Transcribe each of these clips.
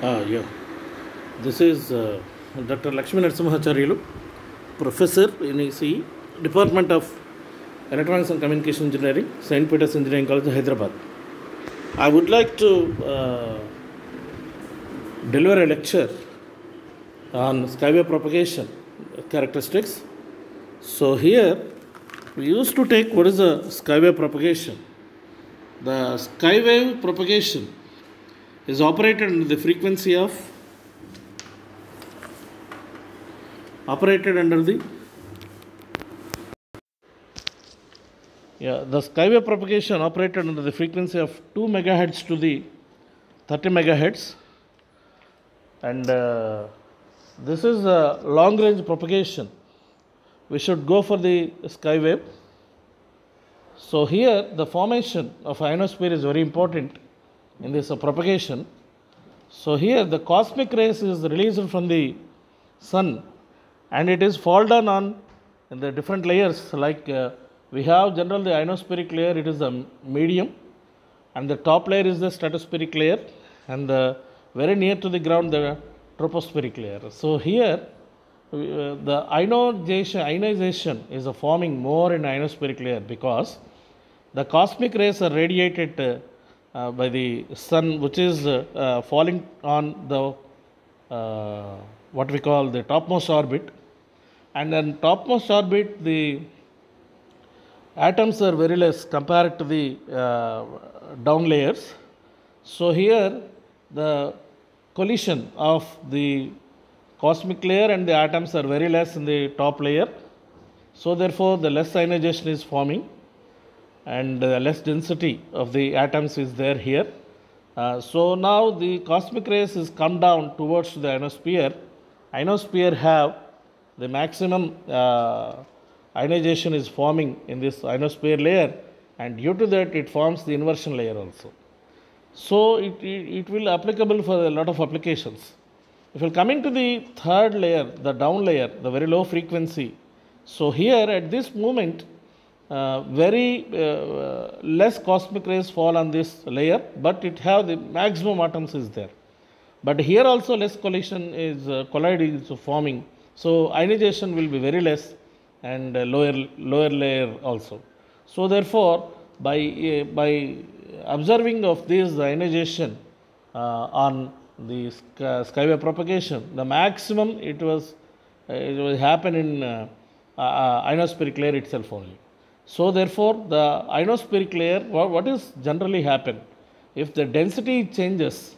Yeah. This is Dr. Lakshmi Narasimhacharyalu, Professor in ECE, Department of Electronics and Communication Engineering, St. Peter's Engineering College, Hyderabad. I would like to deliver a lecture on skywave propagation characteristics. So here we used to take what is the skywave propagation. The skywave propagation is operated under the frequency of the skywave propagation operated under the frequency of 2 megahertz to the 30 megahertz, and this is a long range propagation. We should go for the skywave. So here the formation of ionosphere is very important in this propagation. So here the cosmic rays is released from the sun and it is fall down on in the different layers, like we have generally the ionospheric layer, it is the medium, and the top layer is the stratospheric layer, and the very near to the ground the tropospheric layer. So here the ionization is forming more in ionospheric layer because the cosmic rays are radiated by the sun, which is falling on the what we call the topmost orbit, and then topmost orbit the atoms are very less compared to the down layers. So here the collision of the cosmic layer and the atoms are very less in the top layer. So therefore the less ionization is forming and less density of the atoms is there here. So now the cosmic rays is come down towards the ionosphere. Ionosphere have the maximum ionization is forming in this ionosphere layer, and due to that it forms the inversion layer also. So it will applicable for a lot of applications. If you are coming to the third layer, the down layer, the very low frequency. So here at this moment very less cosmic rays fall on this layer, but it have the maximum atoms is there. But here also less collision is collide is forming. So ionization will be very less and lower layer also. So therefore by observing of this ionization on the skywave propagation, the maximum it was happen in ionospheric layer itself only. So therefore the ionospheric layer, what is generally happen, if the density changes,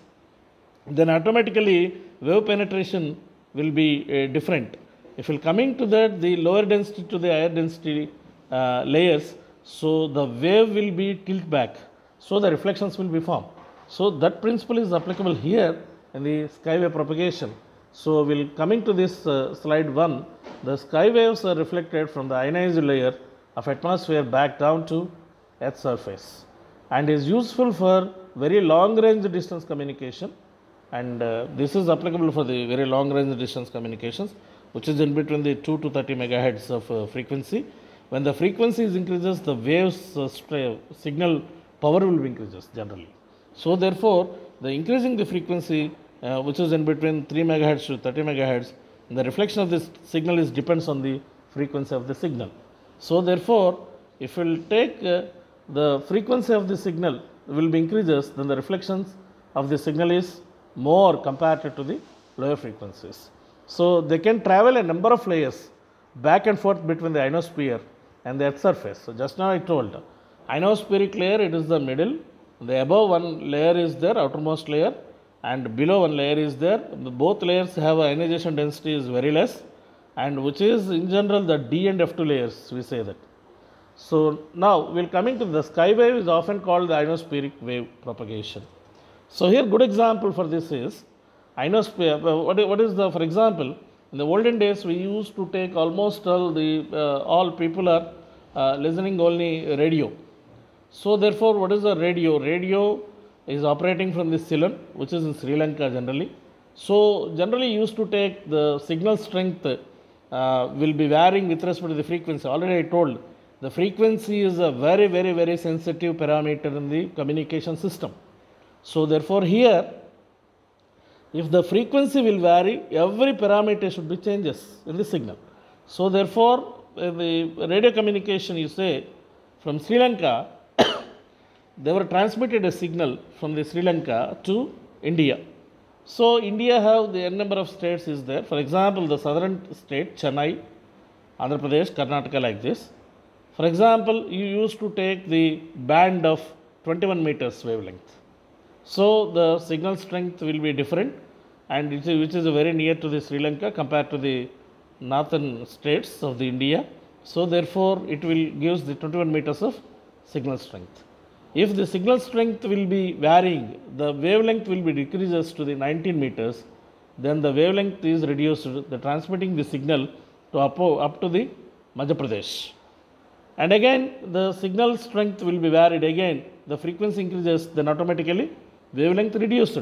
then automatically wave penetration will be different. If you are coming to that, the lower density to the higher density layers, so the wave will be tilt back, so the reflections will be formed. So that principle is applicable here in the skywave propagation. So we will coming to this slide 1, the sky waves are reflected from the ionized layer of atmosphere back down to Earth's surface, and is useful for very long range distance communication, and this is applicable for the very long range distance communications, which is in between the 2 to 30 megahertz of frequency. When the frequency increases, the waves signal power will be increases generally. So therefore the increasing the frequency which is in between 3 megahertz to 30 megahertz, the reflection of this signal is depends on the frequency of the signal. So therefore if we will take the frequency of the signal will be increases, then the reflections of the signal is more compared to the lower frequencies. So they can travel a number of layers back and forth between the ionosphere and the Earth surface. So just now I told, ionospheric layer it is the middle, the above one layer is there, outermost layer, and below one layer is there. Both layers have ionization density is very less, and which is in general the D and F2 layers, we say that. So now we will coming to the sky wave is often called the ionospheric wave propagation. So here good example for this is ionosphere. What is the, for example, in the olden days we used to take almost all people are listening only radio. So therefore what is the radio? Radio is operating from the Ceylon, which is in Sri Lanka generally. So generally used to take the signal strength will be varying with respect to the frequency. Already I told the frequency is a very sensitive parameter in the communication system. So therefore here If the frequency will vary, every parameter should be changes in the signal. So therefore, the radio communication, you say, from Sri Lanka, they were transmitted a signal from the Sri Lanka to India. So India have the n number of states is there. For example, the southern state, Chennai, Andhra Pradesh, Karnataka, like this. For example, you used to take the band of 21 meters wavelength. So the signal strength will be different, and which is very near to the Sri Lanka compared to the northern states of the India. So therefore, it will gives the 21 meters of signal strength. If the signal strength will be varying, the wavelength will be decreases to the 19 meters, then the wavelength is reduced, the transmitting the signal to up to the Madhya Pradesh. And again, the signal strength will be varied again, the frequency increases, then automatically wavelength reduced.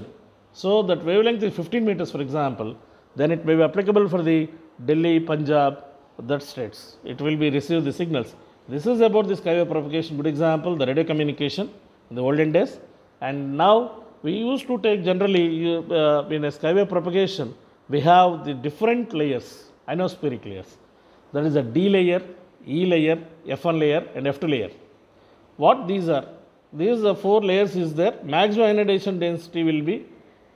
So that wavelength is 15 meters, for example, then it may be applicable for the Delhi, Punjab, that states. It will be receive the signals. This is about the skywave propagation. Good example, the radio communication in the olden days. And now we used to take generally in a skywave propagation, we have the different layers, ionospheric layers. That is a D layer, E layer, F1 layer, and F2 layer. What these are? These are 4 layers is there. Maximum ionization density will be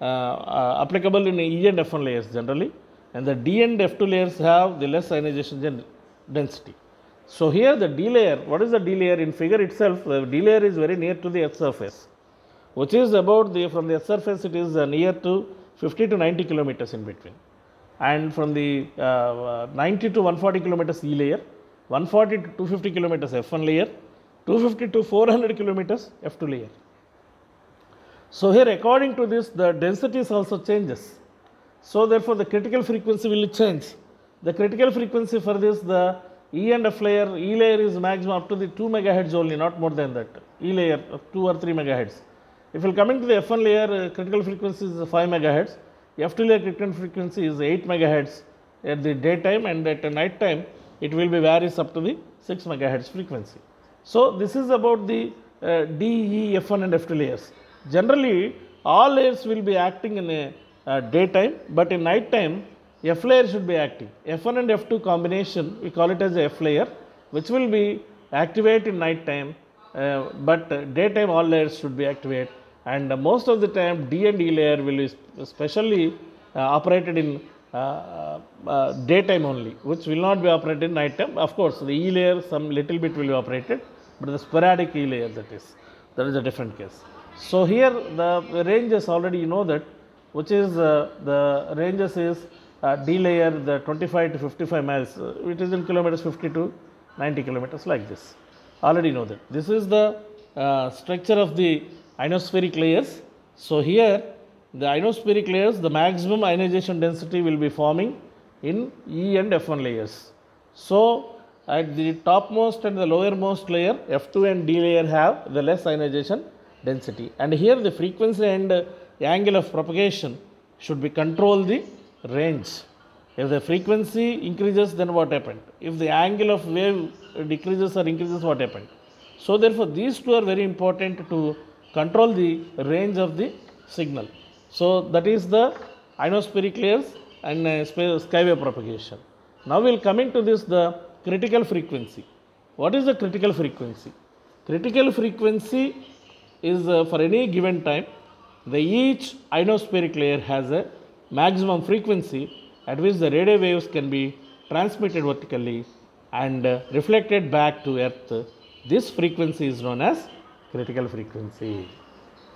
applicable in E and F1 layers generally, and the D and F2 layers have the less ionization density. So here the D layer, what is the D layer? In figure itself, the D layer is very near to the earth surface, which is about from the earth surface it is near to 50 to 90 kilometers in between, and from the 90 to 140 kilometers E layer, 140 to 250 kilometers F1 layer, 250 to 400 kilometers F2 layer. So here according to this, the densities also changes. So therefore the critical frequency will change. The critical frequency for this, the E and F layer, E layer is maximum up to the 2 megahertz only, not more than that. E layer of 2 or 3 megahertz. If you come into the F1 layer, critical frequency is 5 megahertz. F2 layer critical frequency is 8 megahertz at the daytime, and at night time it will be varies up to the 6 megahertz frequency. So this is about the D, E, F1 and F2 layers. Generally, all layers will be acting in a daytime, but in night time, F layer should be active. F1 and F2 combination, we call it as a F layer, which will be activate in night time, but daytime all layers should be activate, and most of the time D and E layer will be specially operated in daytime only, which will not be operated in night time. Of course, the E layer some little bit will be operated, but the sporadic E layer, that is a different case. So here the ranges already you know that, which is the ranges is D layer, the 25 to 55 miles, it is in kilometers, 50 to 90 kilometers, like this. Already know that. This is the structure of the ionospheric layers. So here the ionospheric layers, the maximum ionization density will be forming in E and F1 layers. So at the topmost and the lowermost layer, F2 and D layer have the less ionization density, and here the frequency and angle of propagation should be control the range. If the frequency increases, then what happened? If the angle of wave decreases or increases, what happened? So therefore these two are very important to control the range of the signal. So that is the ionospheric layers and skywave propagation. Now we will come into this, the critical frequency. What is the critical frequency? Critical frequency is for any given time, each ionospheric layer has a maximum frequency at which the radio waves can be transmitted vertically and reflected back to earth. This frequency is known as critical frequency.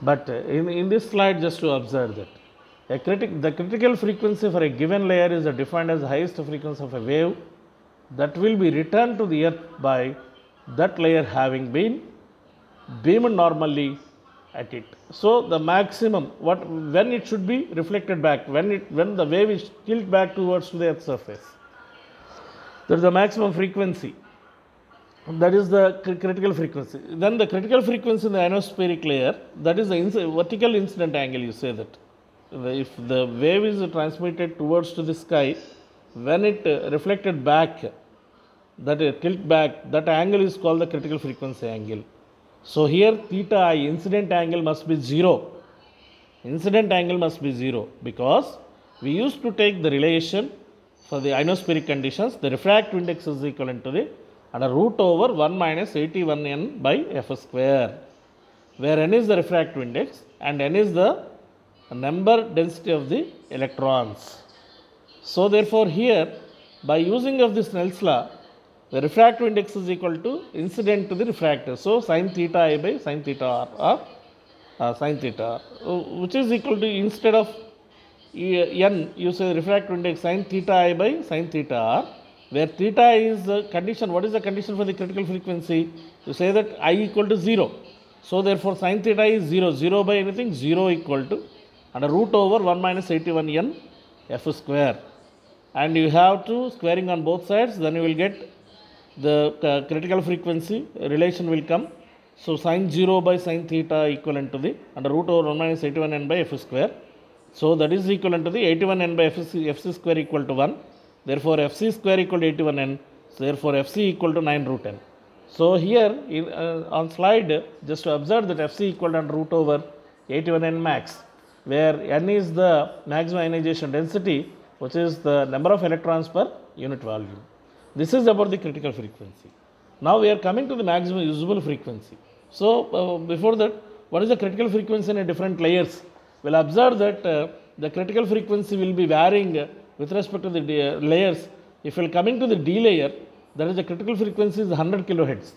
But in this slide, just to observe that the critical frequency for a given layer is defined as the highest frequency of a wave that will be returned to the earth by that layer having been beamed normally at it. So the maximum, when it should be reflected back, when the wave is tilted back towards the earth's surface, that is the maximum frequency. That is the critical frequency. Then the critical frequency in the ionospheric layer, that is the vertical incident angle. You say that if the wave is transmitted towards to the sky, when it reflected back, that tilt back, that angle is called the critical frequency angle. So here theta I, incident angle, must be 0. incident angle must be 0, because we used to take the relation for the ionospheric conditions, the refractive index is equivalent to the under root over 1 minus 81n by f square, where n is the refractive index and n is the number density of the electrons. So therefore here, by using of this Snell's law, the refractive index is equal to incident to the refractor. So sin theta I by sin theta r, or sin theta r, which is equal to, instead of n, you say refractive index sin theta I by sin theta r, where theta is the condition. What is the condition for the critical frequency? You say that I equal to 0. So therefore sin theta is 0. 0 by anything? 0 equal to under root over 1 minus 81n f square. And you have to squaring on both sides, then you will get the critical frequency relation will come. So sin 0 by sin theta equivalent to the under root over 1 minus 81n by f square. So that is equivalent to the 81n by fc square equal to 1. Therefore fc square equal to 81n. So therefore fc equal to 9 root n. So here on slide, just to observe that fc equal to under root over 81n max, where n is the maximum ionization density, which is the number of electrons per unit volume. This is about the critical frequency. Now we are coming to the maximum usable frequency. So before that, what is the critical frequency in a different layers? We'll observe that the critical frequency will be varying with respect to the layers. If we are coming to the D layer, that is the critical frequency is 100 kilohertz.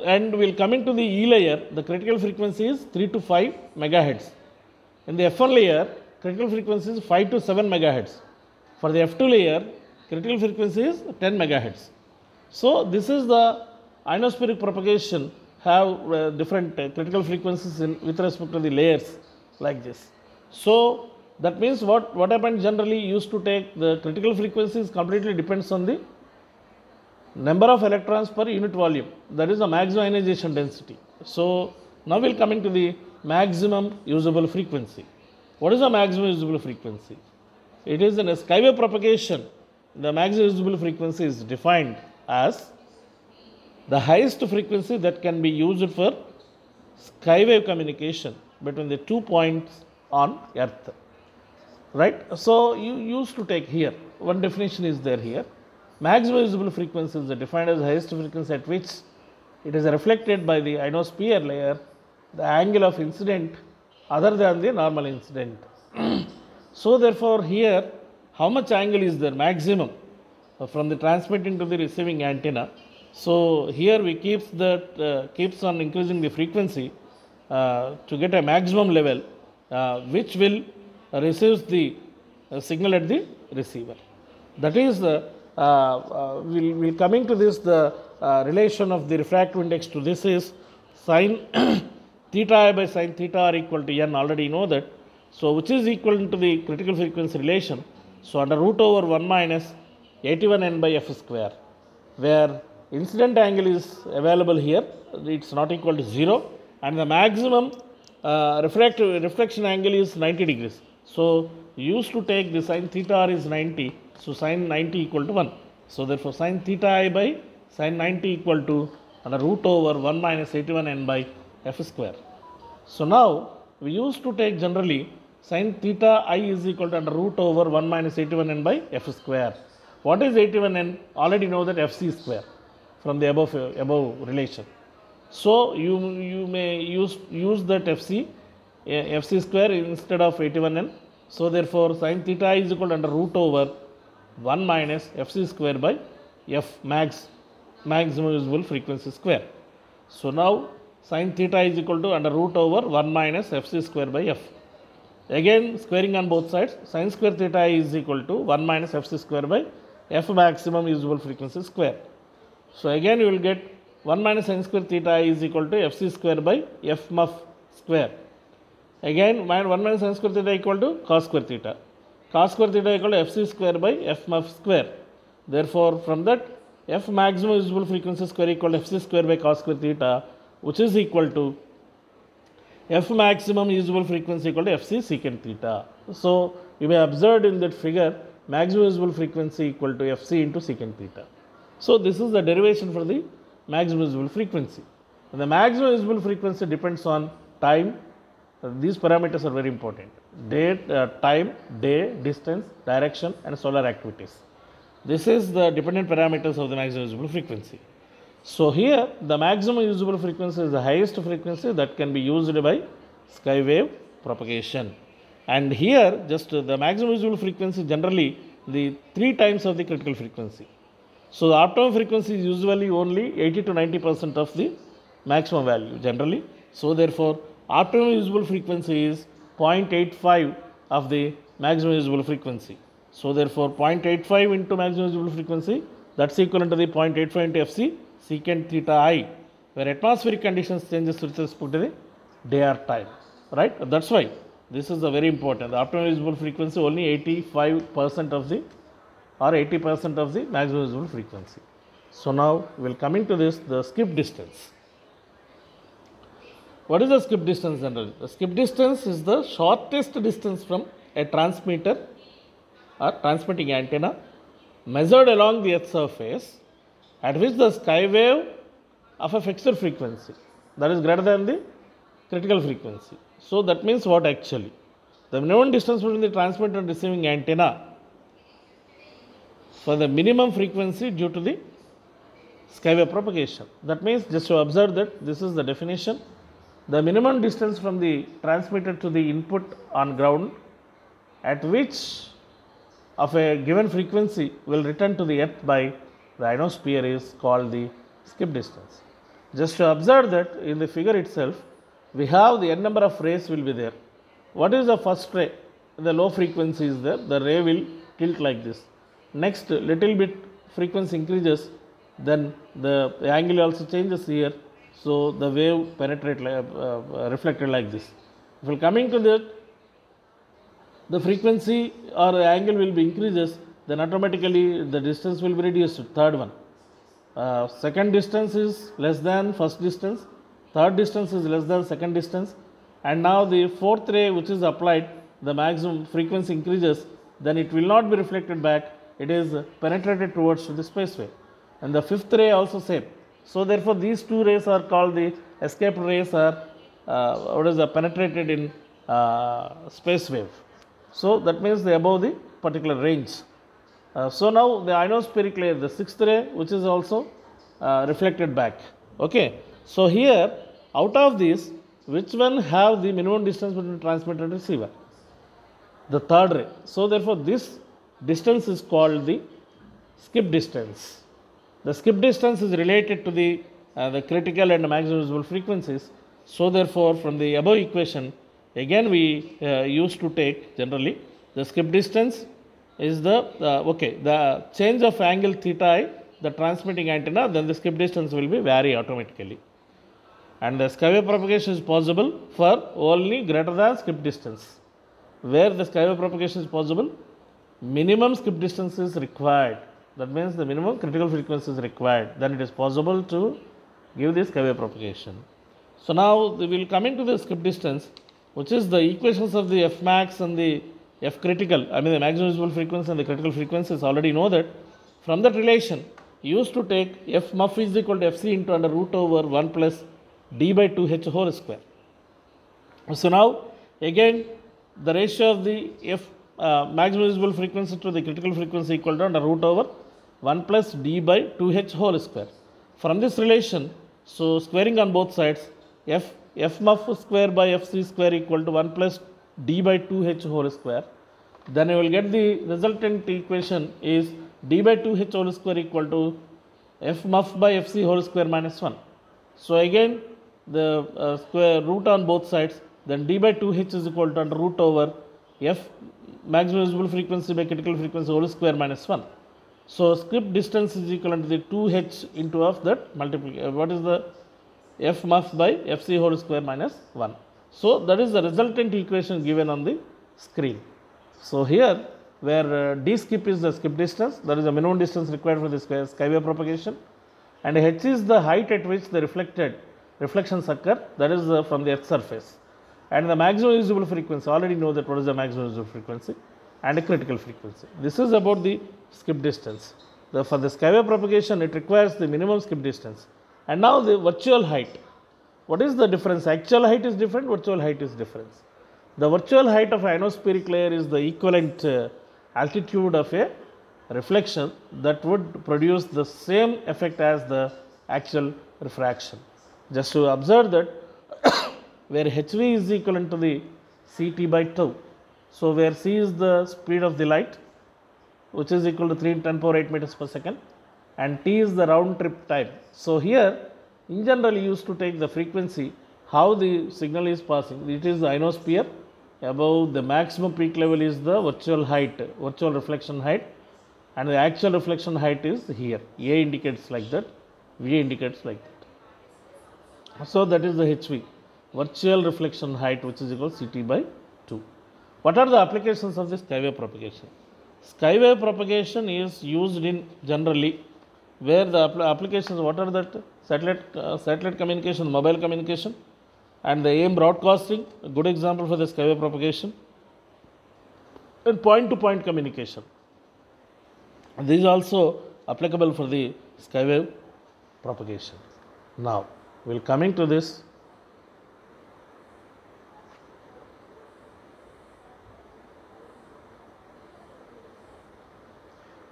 And we will coming to the E layer, the critical frequency is 3 to 5 megahertz. In the F1 layer, critical frequency is 5 to 7 megahertz. For the F2 layer, critical frequency is 10 megahertz. So this is the ionospheric propagation have different critical frequencies with respect to the layers like this. So that means what happened generally used to take the critical frequencies completely depends on the number of electrons per unit volume, that is the maximum ionization density. So now we will coming to the maximum usable frequency. What is the maximum usable frequency? It is in a skywave propagation. The maximum usable frequency is defined as the highest frequency that can be used for skywave communication between the 2 points on Earth. Right? So you used to take here, one definition is there here. Maximum usable frequency is defined as the highest frequency at which it is reflected by the ionosphere layer, the angle of incident other than the normal incident. So therefore here, how much angle is there? Maximum from the transmitting to the receiving antenna. So here we keeps on increasing the frequency to get a maximum level which will receives the signal at the receiver. That is the we'll coming to this, the relation of the refractive index to this is sin theta I by sin theta r equal to n, already know that. So which is equal to the critical frequency relation. So under root over 1 minus 81n by f square, where incident angle is available here, it's not equal to 0, and the maximum reflection angle is 90 degrees. So used to take the sin theta r is 90, so sin 90 equal to 1. So therefore sin theta I by sin 90 equal to under root over 1 minus 81n by f square. So now we used to take generally sin theta I is equal to under root over 1 minus 81n by f square. What is 81n? Already know that fc square from the above relation. So you may use that fc square instead of 81n. So therefore sin theta is equal to under root over 1 minus fc square by f maximum usable frequency square. So now sin theta is equal to under root over 1 minus fc square by f. Again squaring on both sides, sin square theta is equal to 1 minus fc square by f maximum usable frequency square. So again you will get 1 minus sin square theta is equal to fc square by f muff square. Again 1 minus sin square theta equal to cos square theta. Cos square theta equal to fc square by f muff square. Therefore from that f maximum usable frequency square equal to fc square by cos square theta, which is equal to f maximum usable frequency equal to fc secant theta. So you may observe in that figure maximum usable frequency equal to fc into secant theta. So this is the derivation for the maximum usable frequency. And the maximum usable frequency depends on time, These parameters are very important. Time, day, distance, direction and solar activities. This is the dependent parameters of the maximum usable frequency. So here the maximum usable frequency is the highest frequency that can be used by skywave propagation. And here just the maximum usable frequency generally the 3 times of the critical frequency. So the optimum frequency is usually only 80 to 90% of the maximum value generally. So therefore optimum usable frequency is 0.85 of the maximum usable frequency. So therefore 0.85 into maximum usable frequency, that's equivalent to the 0.85 into Fc secant theta I, where atmospheric conditions changes with respect to the day or time, right? That's why this is a very important. The optimum usable frequency only 85% of the or 80% of the maximum usable frequency. So now we will come into this, the skip distance. What is the skip distance generally? The skip distance is the shortest distance from a transmitter or transmitting antenna measured along the earth's surface at which the skywave of a fixed frequency that is greater than the critical frequency. So that means what actually? The minimum distance between the transmitter and receiving antenna for the minimum frequency due to the skywave propagation. That means just to observe that this is the definition. The minimum distance from the transmitter to the input on ground at which of a given frequency will return to the earth by the ionosphere is called the skip distance. Just to observe that in the figure itself, we have the n number of rays will be there. What is the first ray? The low frequency is there, the ray will tilt like this. Next little bit frequency increases, then the angle also changes here. So the wave penetrate reflected like this. If we are coming to that, the frequency or the angle will be increases, then automatically the distance will be reduced. Third one, second distance is less than first distance, third distance is less than second distance, and now the fourth ray which is applied, the maximum frequency increases, then it will not be reflected back, it is penetrated towards the space wave, and the fifth ray also same. So therefore these two rays are called the escape rays or penetrated in space wave. So that means they above the particular range. So now the ionospheric layer, the sixth ray which is also reflected back. Okay. So here out of these, which one have the minimum distance between transmitter and receiver? The third ray. So therefore this distance is called the skip distance. The skip distance is related to the critical and maximum usable frequencies. So therefore from the above equation, again we used to take generally the skip distance is the change of angle theta I, the transmitting antenna, then the skip distance will be vary automatically. And the skywave propagation is possible for only greater than skip distance. Where the skywave propagation is possible, minimum skip distance is required. That means the minimum critical frequency is required. Then it is possible to give this skywave propagation. So now we will come into the skip distance, which is the equations of the F max and the F critical, I mean the maximum usable frequency and the critical frequencies. Already know that from that relation, you used to take F muff is equal to Fc into under root over 1 plus d by 2h whole square. So now again the ratio of the F maximum usable frequency to the critical frequency equal to under root over 1 plus d by 2h whole square. From this relation, so squaring on both sides, F muff square by Fc square equal to 1 plus d by 2h whole square. Then you will get the resultant equation is d by 2h whole square equal to F muff by Fc whole square minus 1. So again the square root on both sides, then d by 2h is equal to under root over F maximum usable frequency by critical frequency whole square minus 1. So skip distance is equal to the 2h into of that multiplication. What is the F muff by Fc whole square minus 1. So that is the resultant equation given on the screen. So here where d skip is the skip distance, that is the minimum distance required for the skywave propagation, and h is the height at which the reflections occur, that is from the earth surface, and the maximum usable frequency, already know that what is the maximum usable frequency and a critical frequency. This is about the skip distance. For the skywave propagation, it requires the minimum skip distance. And now the virtual height. What is the difference? Actual height is different, virtual height is different. The virtual height of ionospheric layer is the equivalent altitude of a reflection that would produce the same effect as the actual refraction. Just to observe that where hv is equivalent to the ct by tau. So, where c is the speed of the light, which is equal to 3 × 10 power 8 meters per second, and t is the round trip time. So, here in general you used to take the frequency, how the signal is passing. It is the ionosphere. Above the maximum peak level is the virtual height, virtual reflection height, and the actual reflection height is here. A indicates like that, V indicates like that. So, that is the HV, virtual reflection height, which is equal to Ct by 2. What are the applications of this skywave propagation? Skywave propagation is used in generally where the applications, what are that? Satellite communication, mobile communication, and the AM broadcasting, a good example for the skywave propagation, and point-to-point communication. This is also applicable for the skywave propagation. Now, we will coming to this.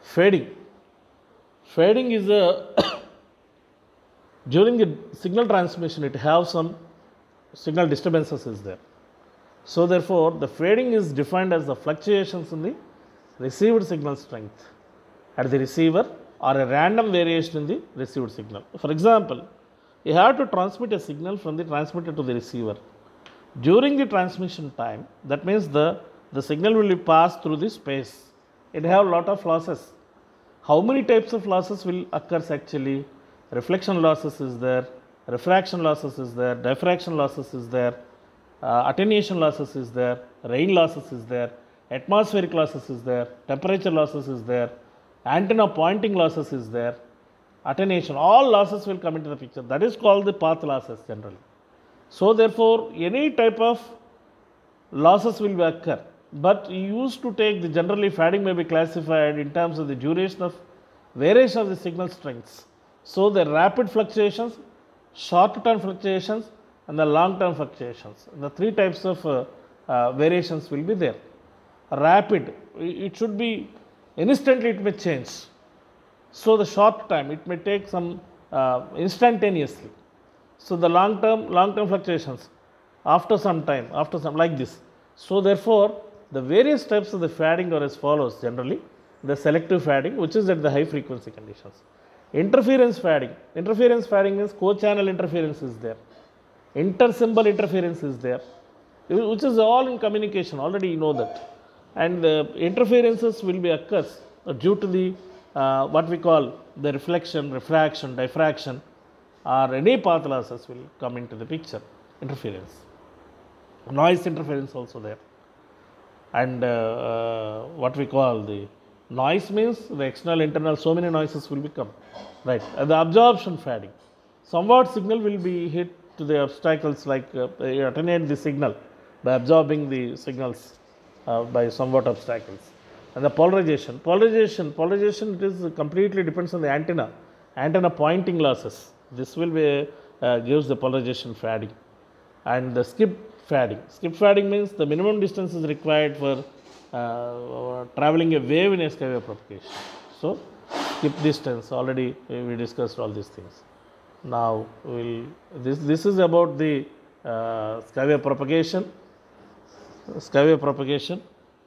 Fading. Fading is a during the signal transmission, it has some signal disturbances is there. So, therefore, the fading is defined as the fluctuations in the received signal strength at the receiver or a random variation in the received signal. For example, you have to transmit a signal from the transmitter to the receiver. During the transmission time, that means the signal will be passed through the space. It have a lot of losses. How many types of losses will occur actually? Reflection losses is there, refraction losses is there, diffraction losses is there, attenuation losses is there, rain losses is there, atmospheric losses is there, temperature losses is there, antenna pointing losses is there, attenuation, all losses will come into the picture. That is called the path losses generally. So, therefore, any type of losses will occur, but you used to take the generally fading may be classified in terms of the duration of variation of the signal strengths. So, the rapid fluctuations, short term fluctuations, and the long term fluctuations. The three types of variations will be there. Rapid, it should be instantly, it may change. So, the short time, it may take some instantaneously. So, the long term fluctuations after some time, like this. So, therefore, the various types of the fading are as follows generally. The selective fading, which is at the high frequency conditions. Interference fading means co-channel interference is there. Intersymbol interference is there, which is all in communication, already you know that. And interferences will be occurs due to the what we call the reflection, refraction, diffraction, or any path losses will come into the picture. Interference, noise interference also there, and what we call the noise means the external, internal, so many noises will become, right. And the absorption fading, somewhat signal will be hit to the obstacles, like attenuate the signal by absorbing the signals by somewhat obstacles. And the polarization, it is completely depends on the antenna pointing losses. This will be gives the polarization fading. And the skip fading means the minimum distance is required for traveling a wave in a skywave propagation. So, skip distance, already we discussed all these things. Now, this is about the skywave propagation,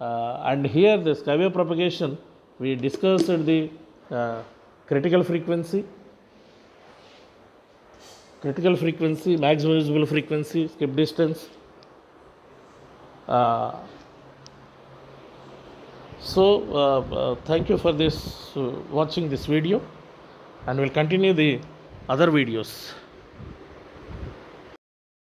and here the skywave propagation we discussed the critical frequency, maximum visible frequency, skip distance. Thank you for this watching this video, and we'll continue the other videos.